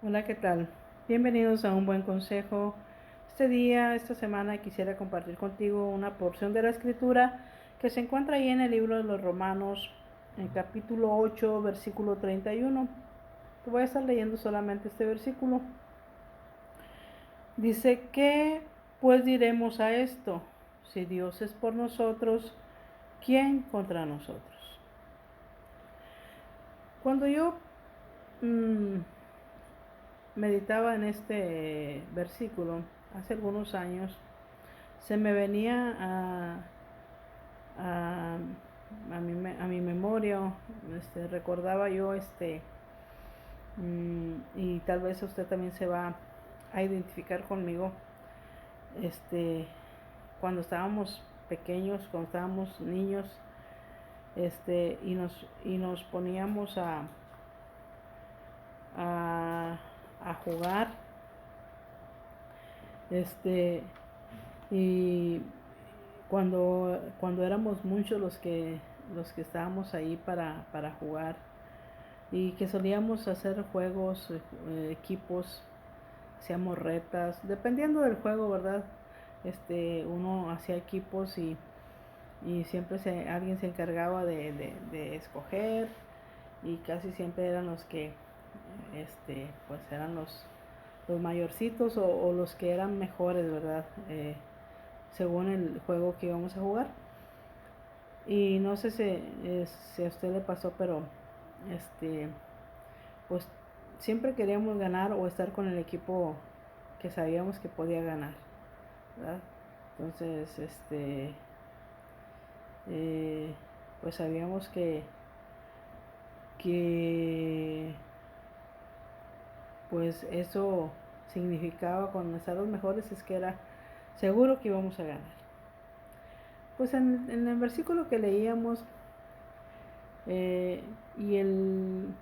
Hola, ¿qué tal? Bienvenidos a un buen consejo. Esta semana quisiera compartir contigo una porción de la escritura que se encuentra ahí en el libro de los Romanos, en capítulo 8, versículo 31. Te voy a estar leyendo solamente este versículo. Dice, ¿qué pues diremos a esto? Si Dios es por nosotros, ¿quién contra nosotros? Cuando yo meditaba en este versículo hace algunos años, se me venía a, a mi memoria, recordaba yo, y tal vez usted también se va a identificar conmigo, este, cuando estábamos pequeños, cuando estábamos niños, y nos poníamos a, a jugar, este, y cuando éramos muchos los que estábamos ahí para jugar, y que solíamos hacer juegos, equipos, hacíamos retas, dependiendo del juego, ¿verdad? Uno hacía equipos y siempre alguien se encargaba de escoger, y casi siempre eran los que pues eran los mayorcitos, o los que eran mejores, ¿verdad? Según el juego que íbamos a jugar. Y no sé si a usted le pasó, pero pues siempre queríamos ganar o estar con el equipo que sabíamos que podía ganar, ¿verdad? Entonces, pues sabíamos que pues eso significaba, cuando estar los mejores, es que era seguro que íbamos a ganar. Pues en el versículo que leíamos, y el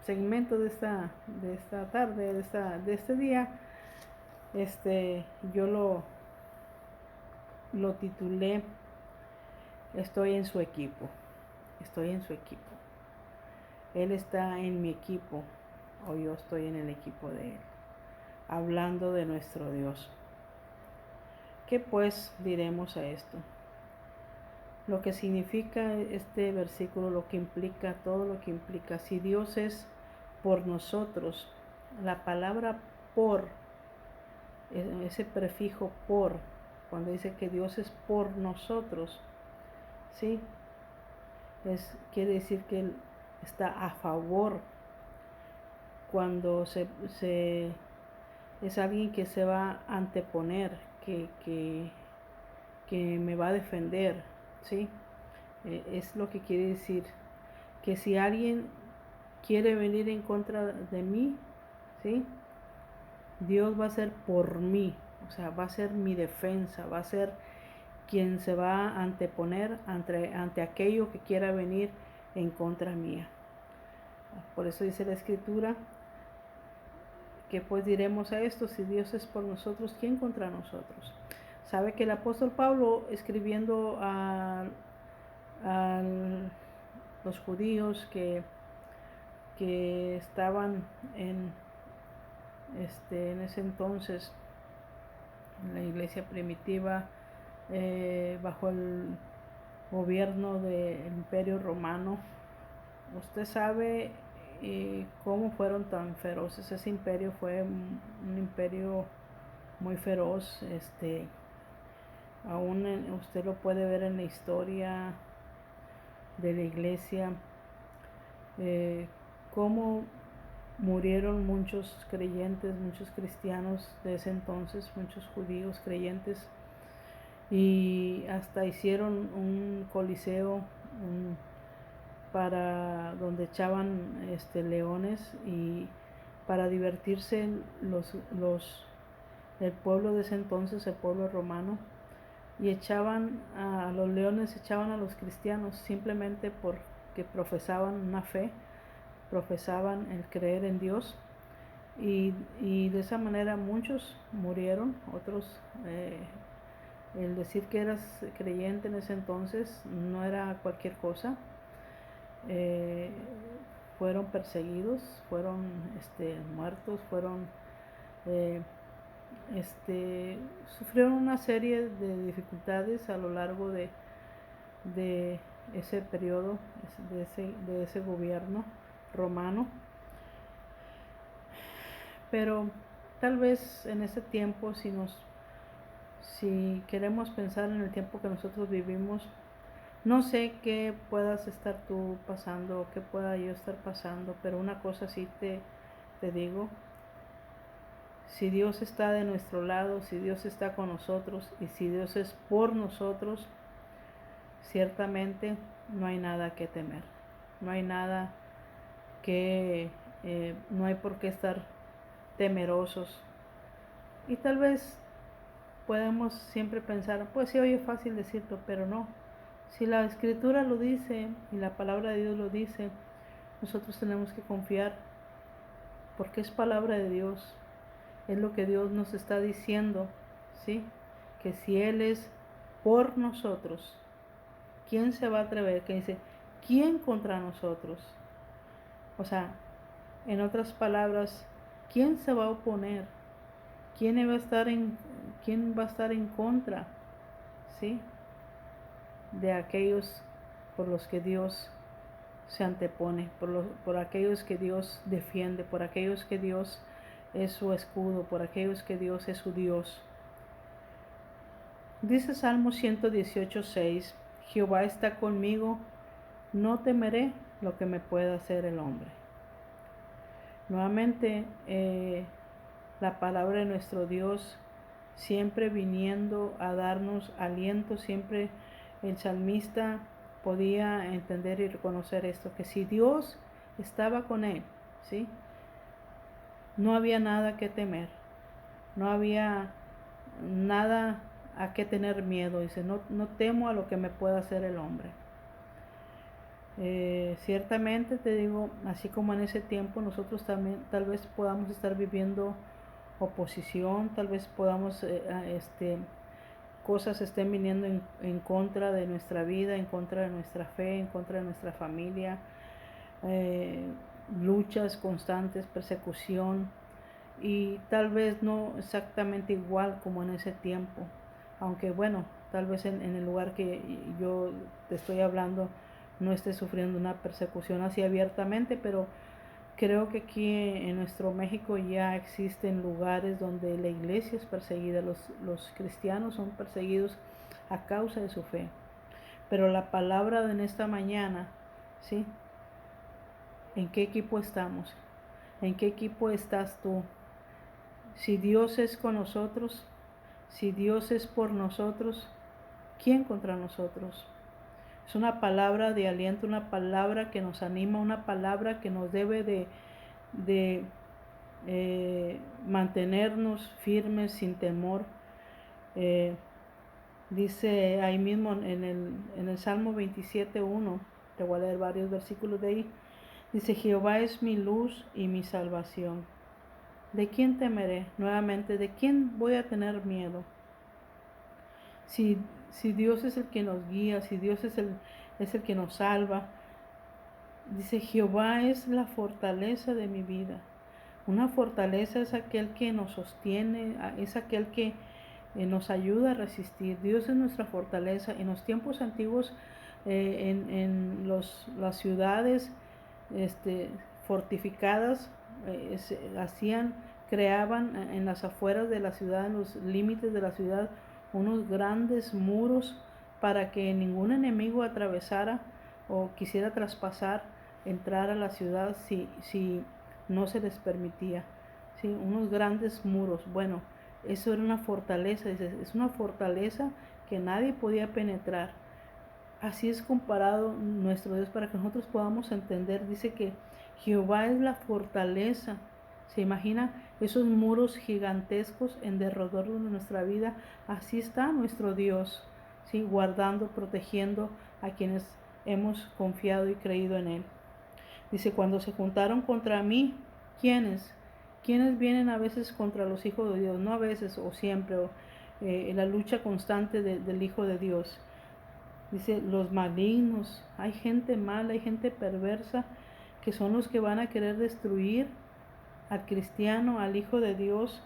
segmento de esta tarde, de este día, yo lo titulé Estoy en su equipo. Estoy en su equipo. Él está en mi equipo, o yo estoy en el equipo de él. Hablando de nuestro Dios. ¿Qué pues diremos a esto? Lo que significa este versículo, lo que implica, todo lo que implica. Si Dios es por nosotros, la palabra por, ese prefijo por, cuando dice que Dios es por nosotros, ¿sí? Quiere decir que Él está a favor. Cuando es alguien que se va a anteponer, que me va a defender, ¿sí? Es lo que quiere decir, que si alguien quiere venir en contra de mí, ¿sí? Dios va a ser por mí, o sea, va a ser mi defensa, va a ser quien se va a anteponer ante aquello que quiera venir en contra mía. Por eso dice la Escritura, que pues diremos a esto, si Dios es por nosotros, ¿quién contra nosotros? Sabe que el apóstol Pablo, escribiendo a los judíos que estaban en ese entonces, en la iglesia primitiva, bajo el gobierno del Imperio Romano, usted sabe cómo fueron tan feroces. Ese imperio fue un imperio muy feroz. Aún usted lo puede ver en la historia de la iglesia, cómo murieron muchos creyentes, muchos cristianos de ese entonces, muchos judíos creyentes, y hasta hicieron un coliseo para donde echaban leones, y para divertirse el pueblo de ese entonces, el pueblo romano, y echaban a los leones, echaban a los cristianos simplemente porque profesaban una fe, profesaban el creer en Dios, y de esa manera muchos murieron. Otros, el decir que eras creyente en ese entonces no era cualquier cosa. fueron perseguidos, fueron muertos, fueron sufrieron una serie de dificultades a lo largo de ese periodo, de ese gobierno romano. Pero tal vez en ese tiempo, si queremos pensar en el tiempo que nosotros vivimos, no sé qué puedas estar tú pasando o qué pueda yo estar pasando, pero una cosa sí te digo: si Dios está de nuestro lado, si Dios está con nosotros y si Dios es por nosotros, ciertamente no hay nada que temer, no hay nada no hay por qué estar temerosos. Y tal vez podemos siempre pensar, pues sí, oye, fácil decirlo, pero no. Si la Escritura lo dice y la palabra de Dios lo dice, nosotros tenemos que confiar, porque es palabra de Dios, es lo que Dios nos está diciendo, ¿sí? Que si Él es por nosotros, ¿quién se va a atrever? Que dice, ¿quién contra nosotros? O sea, en otras palabras, ¿quién se va a oponer? ¿Quién va a estar en contra, ¿sí? De aquellos por los que Dios se antepone, por aquellos que Dios defiende, por aquellos que Dios es su escudo, por aquellos que Dios es su Dios. Dice Salmo 118:6, Jehová está conmigo, no temeré lo que me pueda hacer el hombre. Nuevamente, la palabra de nuestro Dios siempre viniendo a darnos aliento, siempre el salmista podía entender y reconocer esto, que si Dios estaba con él, ¿sí? No había nada que temer, no había nada a qué tener miedo. Dice, no temo a lo que me pueda hacer el hombre. Ciertamente te digo, así como en ese tiempo nosotros también tal vez podamos estar viviendo oposición, tal vez podamos cosas estén viniendo en contra de nuestra vida, en contra de nuestra fe, en contra de nuestra familia, luchas constantes, persecución, y tal vez no exactamente igual como en ese tiempo, aunque bueno, tal vez en el lugar que yo te estoy hablando no esté sufriendo una persecución así abiertamente, pero creo que aquí en nuestro México ya existen lugares donde la iglesia es perseguida, los cristianos son perseguidos a causa de su fe. Pero la palabra de en esta mañana, ¿sí? ¿En qué equipo estamos? ¿En qué equipo estás tú? Si Dios es con nosotros, si Dios es por nosotros, ¿quién contra nosotros? Es una palabra de aliento, una palabra que nos anima, una palabra que nos debe de mantenernos firmes sin temor. Dice ahí mismo en el Salmo 27:1, te voy a leer varios versículos de ahí. Dice, Jehová es mi luz y mi salvación. ¿De quién temeré? Nuevamente, ¿de quién voy a tener miedo? Si Dios es el que nos guía, si Dios es el que nos salva. Dice, Jehová es la fortaleza de mi vida. Una fortaleza es aquel que nos sostiene, es aquel que nos ayuda a resistir. Dios es nuestra fortaleza. En los tiempos antiguos, en las ciudades fortificadas, creaban en las afueras de la ciudad, en los límites de la ciudad, unos grandes muros para que ningún enemigo atravesara o quisiera traspasar, entrar a la ciudad si no se les permitía, ¿sí? Unos grandes muros. Bueno, eso era una fortaleza, es una fortaleza que nadie podía penetrar. Así es comparado nuestro Dios, para que nosotros podamos entender. Dice que Jehová es la fortaleza. ¿Se imagina esos muros gigantescos en derredor de nuestra vida? Así está nuestro Dios, ¿sí? Guardando, protegiendo a quienes hemos confiado y creído en Él. Dice, cuando se juntaron contra mí, ¿quiénes? ¿Quiénes vienen a veces contra los hijos de Dios? No a veces o siempre, la lucha constante del Hijo de Dios. Dice, los malignos, hay gente mala, hay gente perversa que son los que van a querer destruir al cristiano, al Hijo de Dios.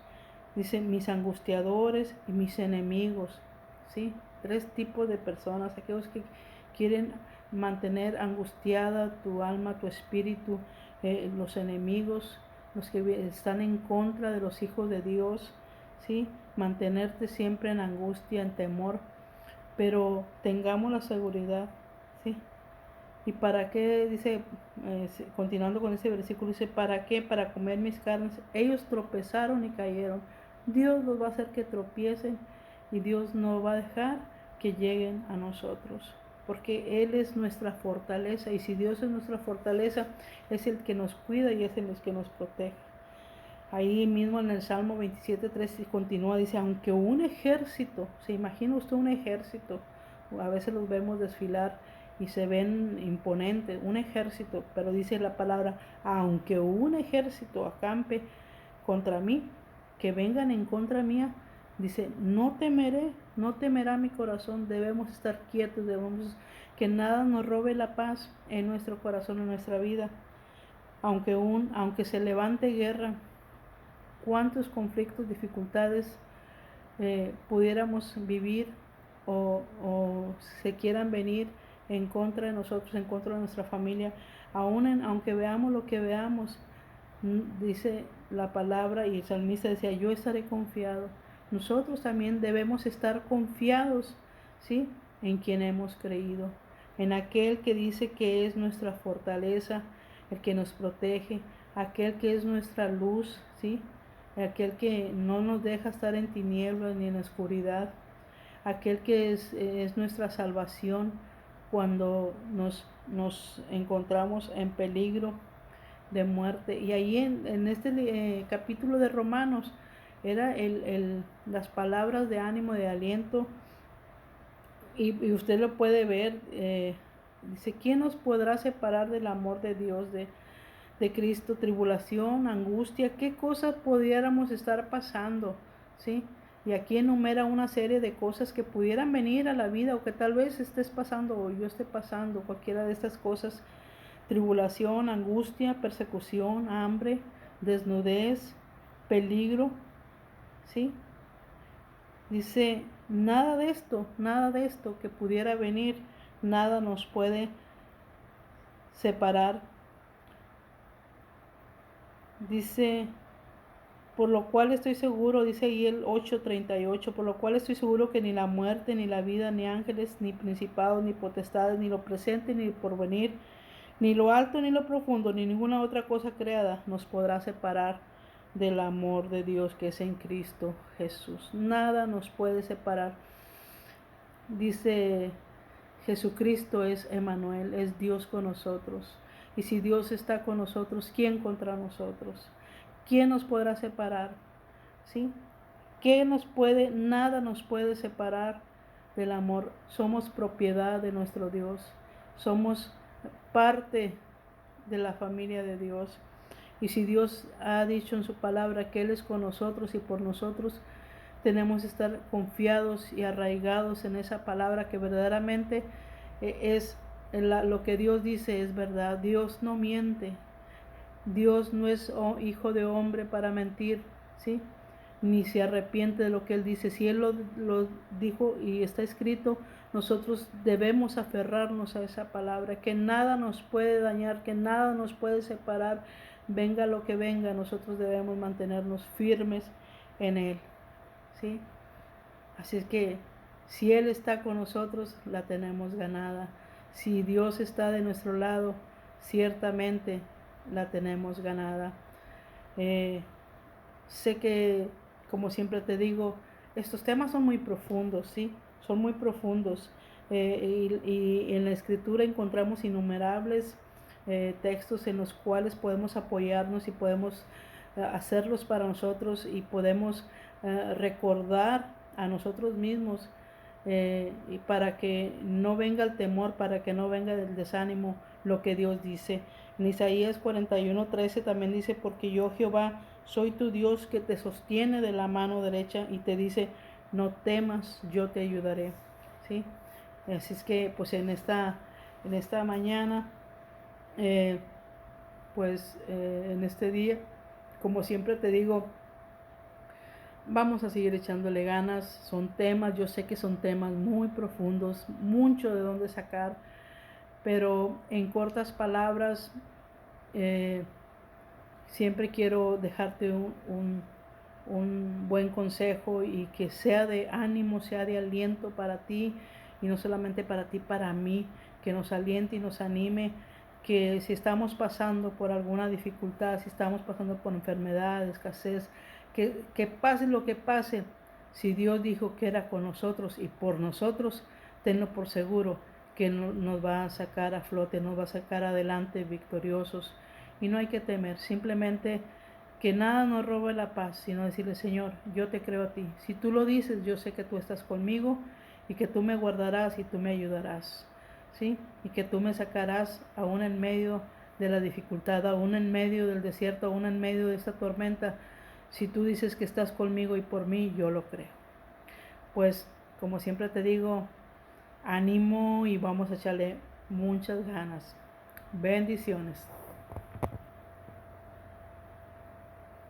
Dice, mis angustiadores y mis enemigos, ¿sí? 3 tipos de personas: aquellos que quieren mantener angustiada tu alma, tu espíritu, los enemigos, los que están en contra de los hijos de Dios, ¿sí? Mantenerte siempre en angustia, en temor, pero tengamos la seguridad, ¿sí? ¿Y para qué? Dice, continuando con ese versículo, dice, ¿para qué? Para comer mis carnes. Ellos tropezaron y cayeron. Dios los va a hacer que tropiecen y Dios no va a dejar que lleguen a nosotros, porque Él es nuestra fortaleza, y si Dios es nuestra fortaleza, es el que nos cuida y es el que nos protege. Ahí mismo en el Salmo 27:3 continúa, dice, aunque un ejército, ¿se imagina usted un ejército? A veces los vemos desfilar y se ven imponentes, un ejército, pero dice la palabra, aunque un ejército acampe contra mí, que vengan en contra mía, dice, no temeré, no temerá mi corazón. Debemos estar quietos, debemos que nada nos robe la paz en nuestro corazón, en nuestra vida. Aunque se levante guerra, cuántos conflictos, dificultades pudiéramos vivir o se quieran venir en contra de nosotros, en contra de nuestra familia, aunque veamos lo que veamos, dice la palabra, y el salmista decía, yo estaré confiado. Nosotros también debemos estar confiados, ¿sí? En quien hemos creído, en aquel que dice que es nuestra fortaleza, el que nos protege, aquel que es nuestra luz, ¿sí? Aquel que no nos deja estar en tinieblas ni en oscuridad, aquel que es nuestra salvación cuando nos encontramos en peligro de muerte. Y ahí en este capítulo de Romanos era las palabras de ánimo, de aliento, y usted lo puede ver. Dice, ¿quién nos podrá separar del amor de Dios, de Cristo? Tribulación, angustia, ¿qué cosas pudiéramos estar pasando? ¿Sí? Y aquí enumera una serie de cosas que pudieran venir a la vida, o que tal vez estés pasando o yo esté pasando, cualquiera de estas cosas: tribulación, angustia, persecución, hambre, desnudez, peligro, ¿sí? Dice, nada de esto que pudiera venir, nada nos puede separar. Dice, por lo cual estoy seguro, dice ahí el 8:38, por lo cual estoy seguro que ni la muerte, ni la vida, ni ángeles, ni principados, ni potestades, ni lo presente, ni el porvenir, ni lo alto, ni lo profundo, ni ninguna otra cosa creada nos podrá separar del amor de Dios que es en Cristo Jesús. Nada nos puede separar. Dice, Jesucristo es Emmanuel, es Dios con nosotros. Y si Dios está con nosotros, ¿quién contra nosotros? ¿Quién nos podrá separar? ¿Sí? Nada nos puede separar del amor. Somos propiedad de nuestro Dios. Somos parte de la familia de Dios. Y si Dios ha dicho en su palabra que Él es con nosotros y por nosotros, tenemos que estar confiados y arraigados en esa palabra, que verdaderamente es lo que Dios dice es verdad. Dios no miente. Dios no es hijo de hombre para mentir, ¿sí? Ni se arrepiente de lo que Él dice. Si Él lo dijo y está escrito, nosotros debemos aferrarnos a esa palabra, que nada nos puede dañar, que nada nos puede separar, venga lo que venga. Nosotros debemos mantenernos firmes en Él, ¿sí? Así es que si Él está con nosotros, la tenemos ganada. Si Dios está de nuestro lado, ciertamente la tenemos ganada. Sé que, como siempre te digo, estos temas son muy profundos, ¿sí? Son muy profundos. Y en la Escritura encontramos innumerables textos en los cuales podemos apoyarnos y podemos hacerlos para nosotros, y podemos recordar a nosotros mismos, y para que no venga el temor, para que no venga el desánimo, lo que Dios dice. En Isaías 41:13 también dice, porque yo, Jehová, soy tu Dios, que te sostiene de la mano derecha y te dice, no temas, yo te ayudaré, ¿sí? Así es que pues en esta mañana pues en este día, como siempre te digo, vamos a seguir echándole ganas. Son temas, yo sé que son temas muy profundos, mucho de dónde sacar, pero en cortas palabras, siempre quiero dejarte un buen consejo y que sea de ánimo, sea de aliento para ti, y no solamente para ti, para mí, que nos aliente y nos anime, que si estamos pasando por alguna dificultad, si estamos pasando por enfermedad, escasez, que pase lo que pase, si Dios dijo que era con nosotros y por nosotros, tenlo por seguro que nos va a sacar a flote, nos va a sacar adelante victoriosos. Y no hay que temer, simplemente que nada nos robe la paz, sino decirle, Señor, yo te creo a ti. Si tú lo dices, yo sé que tú estás conmigo y que tú me guardarás y tú me ayudarás, ¿sí? Y que tú me sacarás aún en medio de la dificultad, aún en medio del desierto, aún en medio de esta tormenta. Si tú dices que estás conmigo y por mí, yo lo creo. Pues, como siempre te digo, ánimo y vamos a echarle muchas ganas. Bendiciones.